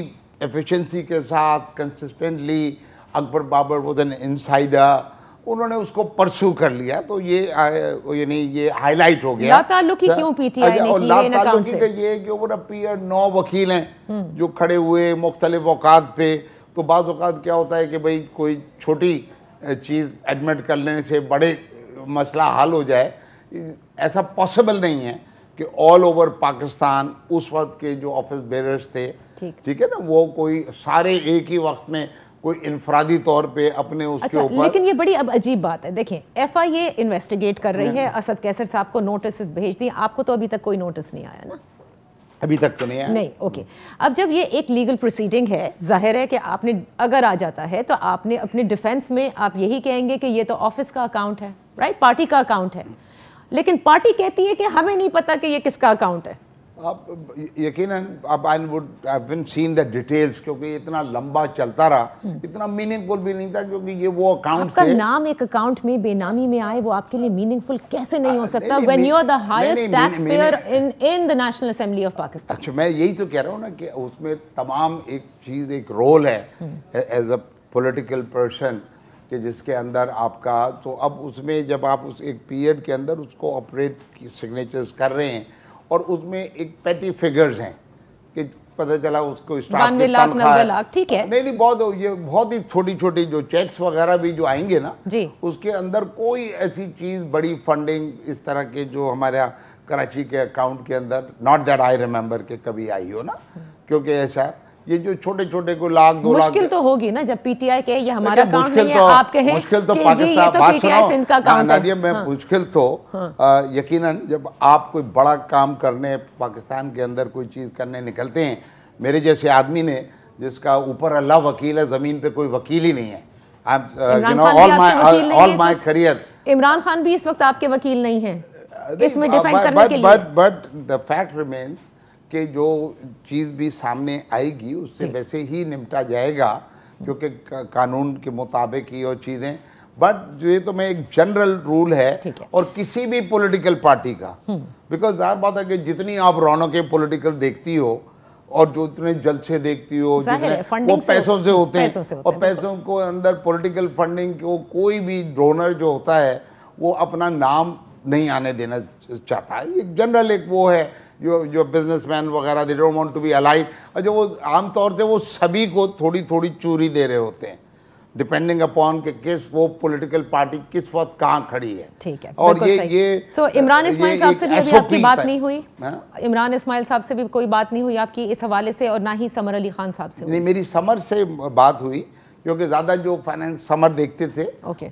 Speaker 3: एफिशिएंसी के साथ consistently Akbar Babar was an insider, उन्होंने उसको परस्यू कर लिया। तो ये यानी ये हाईलाइट हो गया।
Speaker 1: लाताल्लुकी क्यों पीटीआई ने की है इन अकाउंट से?
Speaker 3: ये है कि ओवर अ पीरियड 9 वकील हैं जो खड़े हुए मुख्तलिफ औकात पे। तो बाज़ औकात क्या होता है कि भाई कोई छोटी चीज़ एडमिट कर लेने से बड़े मसला हल हो जाए, ऐसा पॉसिबल नहीं है कि ऑल ओवर पाकिस्तान उस वक्त के जो ऑफिस बेरर्स थे, ठीक है ना, वो कोई सारे एक ही वक्त में कोई इनफरादी तौर पे अपने उसके ऊपर।
Speaker 1: लेकिन ये बड़ी अब अजीब बात है, देखें एफआईए इन्वेस्टिगेट कर रही है, असद कैसर साहब को नोटिस भेज दिए, आपको तो अभी तक कोई नोटिस नहीं आया ना?
Speaker 3: अभी तक तो नहीं आया।
Speaker 1: नहीं, ओके। अब जब ये एक लीगल प्रोसीडिंग है, जाहिर है कि आपने अगर आ जाता है तो आपने अपने डिफेंस में आप यही कहेंगे कि ये तो ऑफिस का अकाउंट है, राइट, पार्टी का अकाउंट है। लेकिन पार्टी कहती है कि हमें नहीं पता कि ये किसका अकाउंट है।
Speaker 3: आप यकीनन अब I would have seen the details, क्योंकि इतना लंबा चलता रहा, इतना मीनिंगफुल भी नहीं था, क्योंकि ये वो अकाउंट
Speaker 1: आपका नाम एक अकाउंट में बेनामी में आए, वो आपके लिए मीनिंगफुल कैसे नहीं हो सकता when you are the highest tax payer in the national assembly of Pakistan?
Speaker 3: अच्छा, मैं यही तो कह रहा हूँ ना कि उसमें तमाम एक चीज़, एक रोल है एज अ पॉलिटिकल पर्सन कि जिसके अंदर आपका, तो अब उसमें जब आप उस एक पीरियड के अंदर उसको ऑपरेट की सिग्नेचर्स कर रहे हैं और उसमें एक पेटी फिगर्स हैं कि पता चला उसको स्टाफ की तनख्वाह,
Speaker 1: ठीक है,
Speaker 3: नहीं बहुत, ये बहुत ही छोटी छोटी जो चेक्स वगैरह भी जो आएंगे ना
Speaker 1: जी,
Speaker 3: उसके अंदर कोई ऐसी चीज़ बड़ी फंडिंग इस तरह के जो हमारे कराची के अकाउंट के अंदर, नॉट दैट आई रिमेंबर के कभी आई हो ना, क्योंकि ऐसा ये जो छोटे छोटे को लाख 2 लाख
Speaker 1: मुश्किल तो होगी ना जब पीटीआई कहे ये हमारा अकाउंट नहीं है, आप कहें
Speaker 3: मुश्किल तो पाकिस्तान, बात सुनो नादिया, मैं मुश्किल तो यकीनन जब आप कोई बड़ा काम करने पाकिस्तान के अंदर कोई चीज़ करने निकलते हैं, मेरे जैसे आदमी ने जिसका ऊपर अल्लाह वकील है, ज़मीन पे कोई वकील ही नहीं है, all my career.
Speaker 1: Imran Khan भी इस वक्त आपके वकील नहीं है इसमें डिफेंड करने के लिए,
Speaker 3: बट द फैक्ट रिमेन्स कि जो चीज़ भी सामने आएगी उससे वैसे ही निपटा जाएगा, क्योंकि कानून के मुताबिक ही और चीज़ें। बट ये तो मैं एक जनरल रूल है और किसी भी पॉलिटिकल पार्टी का, बिकॉज ज़ाहिर बात है कि जितनी आप रौनकें पॉलिटिकल देखती हो और जो इतने जलसे देखती हो, जितने वो पैसों से होते हैं, और पैसों को अंदर पॉलिटिकल फंडिंग को कोई भी डोनर जो होता है वो अपना नाम नहीं आने देना चाहता है। एक जनरल एक वो है जो बिजनेसमैन वगैरह, they don't want to be allied, और जो वो आमतौर से वो सभी को थोड़ी थोड़ी चूरी दे रहे होते हैं डिपेंडिंग अपॉन कि किस वो पॉलिटिकल पार्टी किस वक्त कहाँ खड़ी है।
Speaker 1: ठीक है,
Speaker 3: और ये
Speaker 1: सो इमरान इस्माइल साहब से भी अभी आपकी बात नहीं हुई? इमरान इस्माइल साहब से भी कोई बात नहीं हुई आपकी इस हवाले से, और ना ही समर अली खान साहब से?
Speaker 3: नहीं, मेरी समर से बात हुई, क्योंकि ज़्यादा जो फाइनेंस समर देखते थे,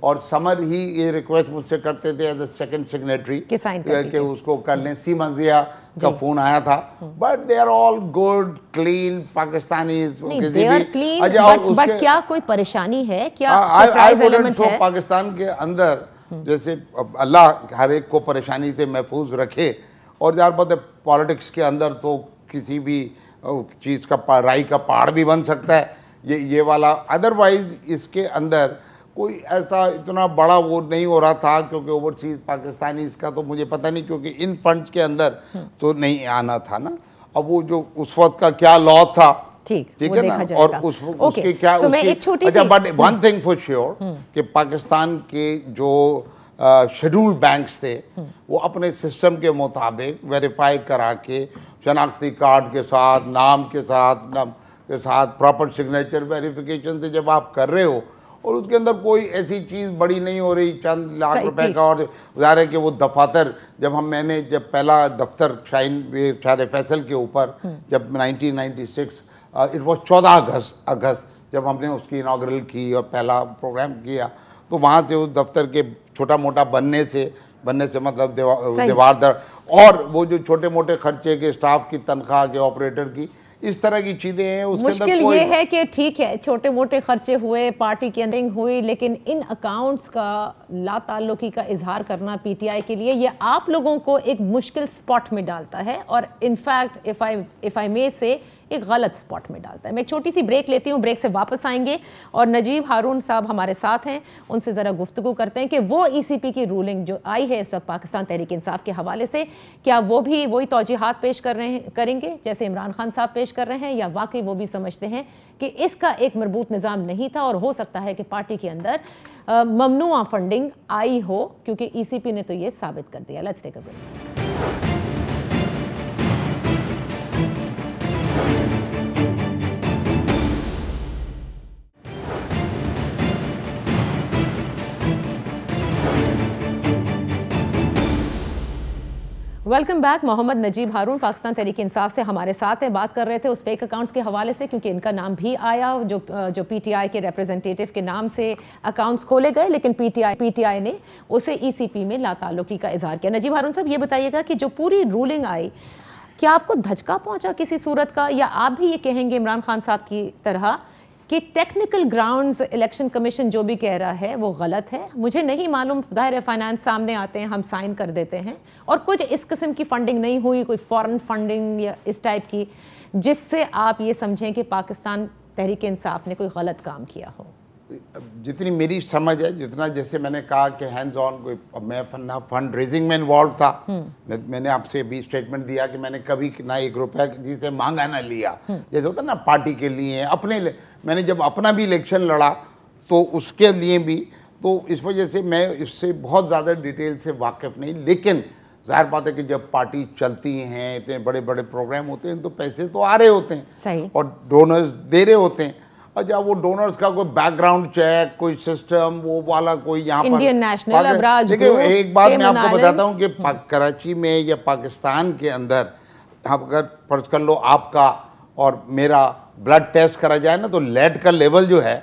Speaker 3: और समर ही ये रिक्वेस्ट मुझसे करते थे एज अ सेकंड सिग्नेटरी कि उसको कर लें। सीमा जिया का फोन आया था, but they are all good clean Pakistanis,
Speaker 1: but क्या कोई परेशानी है क्या? सरप्राइज एलिमेंट है
Speaker 3: पाकिस्तान के अंदर, जैसे अल्लाह हर एक को परेशानी से महफूज रखे, और यार बात है पॉलिटिक्स के अंदर तो किसी भी चीज़ का राई का पहाड़ भी बन सकता है, ये वाला। अदरवाइज इसके अंदर कोई ऐसा इतना बड़ा वो नहीं हो रहा था, क्योंकि ओवरसीज पाकिस्तानी इसका तो मुझे पता नहीं, क्योंकि इन फंड्स के अंदर तो नहीं आना था ना। अब वो जो उस वक्त का क्या लॉ था, ठीक है ना, और उसके क्या अच्छा, but one thing for sure कि पाकिस्तान के जो शेड्यूल्ड बैंक्स थे वो अपने सिस्टम के मुताबिक वेरीफाई करा के शनाख्ती कार्ड के साथ, नाम के साथ प्रॉपर सिग्नेचर वेरिफिकेशन से जब आप कर रहे हो, और उसके अंदर कोई ऐसी चीज़ बड़ी नहीं हो रही, चंद लाख रुपए का। और ज़ाहिर है कि वो दफातर मैंने जब पहला दफ्तर शायर फैसल के ऊपर जब 1996 इट वॉज 14 अगस्त जब हमने उसकी इनाग्रल की और पहला प्रोग्राम किया, तो वहाँ से उस दफ्तर के छोटा मोटा बनने से मतलब दीवार दर और वो जो छोटे मोटे खर्चे के स्टाफ की तनख्वाह के ऑपरेटर की, इस तरह की चीजें हैं। उसके
Speaker 1: मुश्किल ये है कि ठीक है छोटे मोटे खर्चे हुए, पार्टी की अंदर हुई, लेकिन इन अकाउंट्स का लाताल्लुकी का इजहार करना पीटीआई के लिए ये आप लोगों को एक मुश्किल स्पॉट में डालता है और इनफैक्ट इफ आई मे से एक गलत स्पॉट में डालता है। मैं एक छोटी सी ब्रेक लेती हूँ, ब्रेक से वापस आएंगे और नजीब हारून साहब हमारे साथ हैं, उनसे ज़रा गुफ्तगू करते हैं कि वो ईसीपी की रूलिंग जो आई है इस वक्त पाकिस्तान तहरीक इंसाफ के हवाले से, क्या वो भी वही तौजीहात पेश करेंगे जैसे इमरान खान साहब पेश कर रहे हैं, या वाकई वो भी समझते हैं कि इसका एक मरबूत निज़ाम नहीं था और हो सकता है कि पार्टी के अंदर ममनुआ फंडिंग आई हो, क्योंकि ईसीपी ने तो ये साबित कर दिया। Let's take a break. Welcome back. Mohammad Najeeb Haroon Pakistan Tehreek Insaf से हमारे साथ हैं। बात कर रहे थे उस फेक अकाउंट्स के हवाले से, क्योंकि इनका नाम भी आया, जो पीटीआई के रिप्रेजेंटेटिव के नाम से अकाउंट्स खोले गए, लेकिन पीटीआई ने उसे ईसीपी में लाताल्लुकी का इजहार किया। नजीब हारून साहब ये बताइएगा कि जो पूरी रूलिंग आई, क्या आपको धचका पहुंचा किसी सूरत का, या आप भी ये कहेंगे इमरान खान साहब की तरह कि टेक्निकल ग्राउंड्स इलेक्शन कमीशन जो भी कह रहा है वो गलत है? मुझे नहीं मालूम, ज़ाहिर है फाइनेंस सामने आते हैं, हम साइन कर देते हैं, और कुछ इस किस्म की फंडिंग नहीं हुई, कोई फॉरेन फंडिंग या इस टाइप की, जिससे आप ये समझें कि पाकिस्तान तहरीक इंसाफ ने कोई गलत काम किया हो?
Speaker 3: जितनी मेरी समझ है, जितना जैसे मैंने कहा कि हैंड्स ऑन कोई, मैं फंड रेजिंग में इन्वॉल्व था। मैंने आपसे भी स्टेटमेंट दिया कि मैंने कभी ना 1 रुपया किसी से मांगा ना लिया। जैसे होता ना पार्टी के लिए, अपने मैंने जब अपना भी इलेक्शन लड़ा तो उसके लिए भी, तो इस वजह से मैं इससे बहुत ज़्यादा डिटेल से वाकिफ़ नहीं। लेकिन ज़ाहिर बात है कि जब पार्टी चलती हैं, इतने बड़े बड़े प्रोग्राम होते हैं, तो पैसे तो आ रहे होते हैं
Speaker 1: सही,
Speaker 3: और डोनर्स दे रहे होते हैं। अच्छा, वो डोनर्स का कोई बैकग्राउंड चेक, कोई सिस्टम, वो वाला कोई यहाँ पर
Speaker 1: इंडियन नेशनल अबराज,
Speaker 3: देखिए एक बात मैं आपको बताता हूँ कि कराची में या पाकिस्तान के अंदर अगर फर्ज कर लो आपका और मेरा ब्लड टेस्ट करा जाए ना, तो लेड का लेवल जो है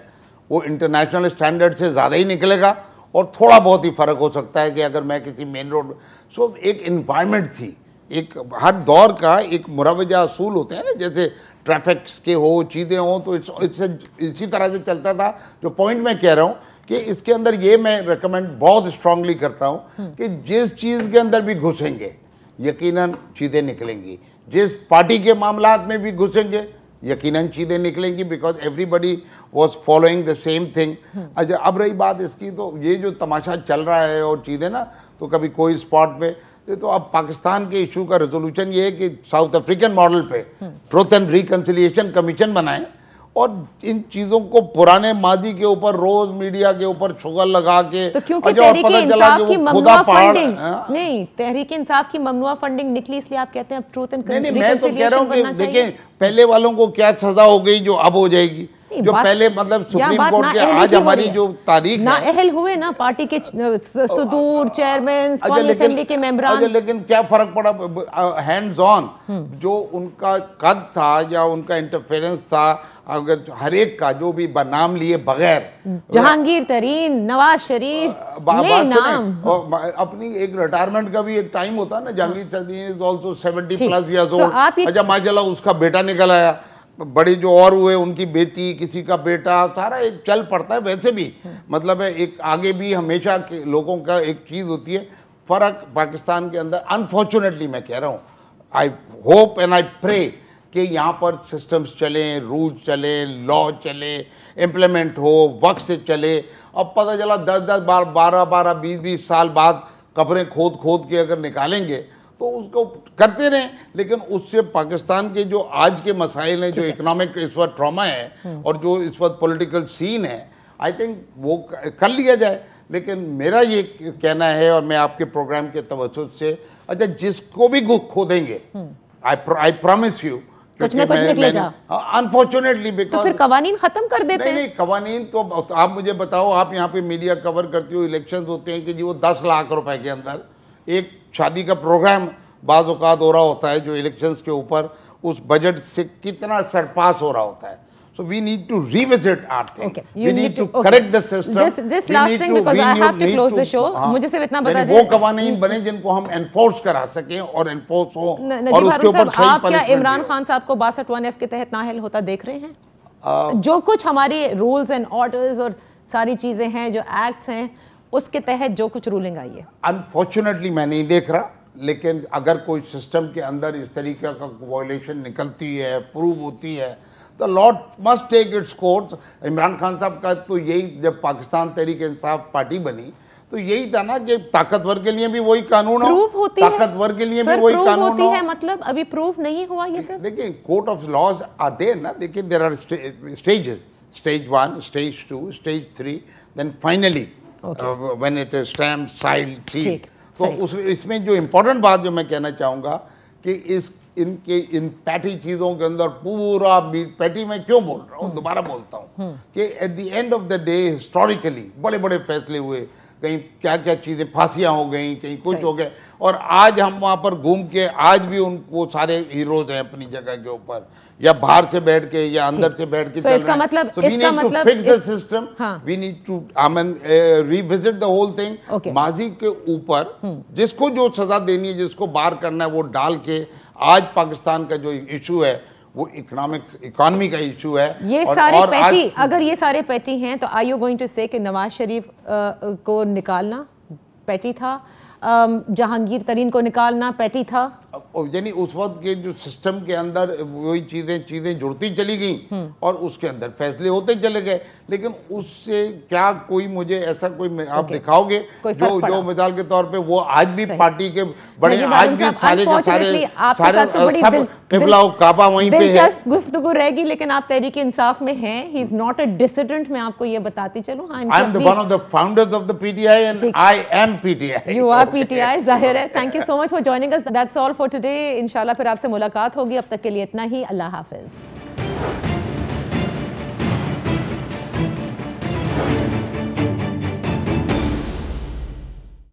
Speaker 3: वो इंटरनेशनल स्टैंडर्ड से ज़्यादा ही निकलेगा और थोड़ा बहुत ही फ़र्क हो सकता है कि अगर मैं किसी मेन रोड। सो एक इन्वायरमेंट थी, एक हर दौर का एक मुरवजा असूल होते हैं ना, जैसे ट्रैफिक्स के हो, चीज़ें हों, तो इसी तरह से चलता था। जो पॉइंट मैं कह रहा हूँ कि इसके अंदर ये मैं रिकमेंड बहुत स्ट्रांगली करता हूँ कि जिस चीज़ के अंदर भी घुसेंगे यकीनन चीज़ें निकलेंगी, जिस पार्टी के मामलात में भी घुसेंगे यकीनन चीज़ें निकलेंगी, because everybody was following the same thing. अच्छा, अब रही बात इसकी, तो ये जो तमाशा चल रहा है और चीज़ें ना, तो कभी कोई स्पॉट पे, तो अब पाकिस्तान के इशू का रेजोल्यूशन ये है कि साउथ अफ्रीकन मॉडल पे ट्रुथ एंड रिकंसिलिएशन कमीशन बनाएं और इन चीज़ों को पुराने माजी के ऊपर रोज मीडिया के ऊपर शुगर लगा के,
Speaker 1: तो क्योंकि तहरीक इंसाफ की ममनुआ फंडिंग नहीं, तहरीक इंसाफ की ममनुआ फंडिंग निकली, इसलिए आप कहते हैं अब ट्रुथ एंड
Speaker 3: रिकंसिलिएशन। मैं तो कह रहा हूँ कि देखें पहले वालों को क्या सजा हो गई जो अब हो जाएगी, जो पहले मतलब सुप्रीम कोर्ट के आज हमारी जो तारीख
Speaker 1: ना अहल हुए ना पार्टी के सदूर चेयरमैन, असेंबली के मेंबरान।
Speaker 3: लेकिन क्या फर्क पड़ा, हैंड्स ऑन जो उनका कद था या उनका इंटरफेरेंस था, अगर हर एक का जो भी नाम लिए बगैर,
Speaker 1: जहांगीर तरीन, नवाज शरीफ, ये नाम,
Speaker 3: और अपनी एक रिटायरमेंट का भी एक टाइम होता है ना, जहांगीर तरीन is also 70 plus years old. अच्छा, माशाल्लाह उसका बेटा निकल आया, बड़ी जो और हुए उनकी बेटी, किसी का बेटा, सारा एक चल पड़ता है। वैसे भी मतलब है एक आगे भी हमेशा के लोगों का एक चीज़ होती है, फ़र्क पाकिस्तान के अंदर अनफॉर्चुनेटली मैं कह रहा हूँ, I hope and I pray कि यहाँ पर सिस्टम्स चलें, रूल्स चलें, लॉ चले, इम्प्लीमेंट हो, वक्त से चले। अब पता चला 10-10, 12-12, 20-20 साल बाद कब्रें खोद के अगर निकालेंगे तो उसको करते रहें, लेकिन उससे पाकिस्तान के जो आज के मसाइल हैं, जो इकोनॉमिक इस वक्त ट्रॉमा है और जो इस वक्त पॉलिटिकल सीन है, आई थिंक वो कर लिया जाए। लेकिन मेरा ये कहना है, और मैं आपके प्रोग्राम के तवज्जुह से, अच्छा जिसको भी खोदेंगे, आई प्रॉमिस यू
Speaker 1: कुछ ना कुछ निकलेगा।
Speaker 3: अनफॉर्चुनेटली
Speaker 1: तो
Speaker 3: बिकॉज
Speaker 1: फिर कवानीन खत्म कर देते हैं।
Speaker 3: नहीं, कवानीन तो आप मुझे बताओ, आप यहाँ पे मीडिया कवर करती हो, इलेक्शंस होते हैं कि जी वो 10 लाख रुपए के अंदर एक शादी का प्रोग्राम बाज़ औक़ात हो रहा होता है जो इलेक्शंस के ऊपर उस बजट से कितना सरपास हो रहा होता है। So we need to revisit our thing.
Speaker 1: Okay.
Speaker 3: We need to correct the system.
Speaker 1: Just last thing because I have to close the show. मुझे सिर्फ इतना बता दीजिए।
Speaker 3: वो कवानीन बने जिनको हम एनफोर्स करा सकें और एनफोर्स हो और
Speaker 1: नजीब
Speaker 3: उसके ऊपर
Speaker 1: साहब,
Speaker 3: सही
Speaker 1: आप क्या
Speaker 3: punishment
Speaker 1: इमरान
Speaker 3: हो।
Speaker 1: खान साहब को 62(1)(f) के तहत नाअहल होता देख रहे हैं? जो कुछ हमारे रूल्स एंड ऑर्डर्स और सारी चीजें हैं, जो एक्ट्स हैं, उसके तहत जो कुछ रूलिंग आई है,
Speaker 3: अनफॉर्चुनेटली मैं नहीं देख रहा, लेकिन अगर कोई सिस्टम के अंदर इस तरीके का वायलेशन निकलती है, प्रूव होती है, the law must take its course. Imran Khan sahab का तो यही, जब पाकिस्तान तहरीक इंसाफ पार्टी बनी तो यही था ना कि ताकतवर के लिए भी वही कानून हो,
Speaker 1: प्रूफ होती है,
Speaker 3: ताकतवर के लिए भी वही कानून
Speaker 1: होती
Speaker 3: हो।
Speaker 1: है, मतलब अभी प्रूफ नहीं हुआ ये सब।
Speaker 3: देखिए, court of laws are there ना, देखिए there are stages, stage 1, stage 2, stage 3, then finally when it is stamp sealed sealed. तो इसमें जो इम्पोर्टेंट बात जो मैं कहना चाहूँगा कि इन पैटी चीज़ों के अंदर पूरा पैटी में क्यों बोल रहा हूँ, दोबारा बोलता हूँ कि at the end of the day historically बड़े बड़े फैसले हुए, कहीं क्या क्या चीज़ें, फांसियाँ हो गई, कहीं कुछ हो गए, और आज हम वहाँ पर घूम के आज भी वो सारे हीरोज हैं अपनी जगह के ऊपर, या बाहर से बैठ के या अंदर से बैठ के।
Speaker 1: इसका मतलब
Speaker 3: fix the system, we need to revisit the whole thing. माजी के ऊपर जिसको जो सजा देनी है, जिसको बार करना है, वो डाल के आज पाकिस्तान का जो इशू है वो इकोनॉमी का इशू है।
Speaker 1: ये सारे पैटी, अगर ये सारे पैटी हैं तो आर यू गोइंग टू से कि नवाज शरीफ को निकालना पैटी था, जहांगीर तरीन को निकालना पैटी था?
Speaker 3: यानी उस वक्त के जो सिस्टम के अंदर वही चीज़ें जुड़ती चली गई और उसके अंदर फैसले होते चले गए, लेकिन उससे क्या कोई मुझे ऐसा कोई आप दिखाओगे जो मिसाल के तौर पे वो आज भी पार्टी के बड़े, आज भी सारे के सारे सब क़िबला काबा वहीं पे है।
Speaker 1: गुफ्तगू रहेगी, लेकिन आप तहरीक इंसाफ में हैं, he is not a dissident, मैं आपको ये बताती चलूं।
Speaker 3: I am one of the founders of the PTI and I am PTI.
Speaker 1: You are PTI, जाहिर है। Thank you so much for joining us, that's all for today. इंशाल्लाह फिर आपसे मुलाकात होगी, अब तक के लिए इतना ही, अल्लाह हाफिज।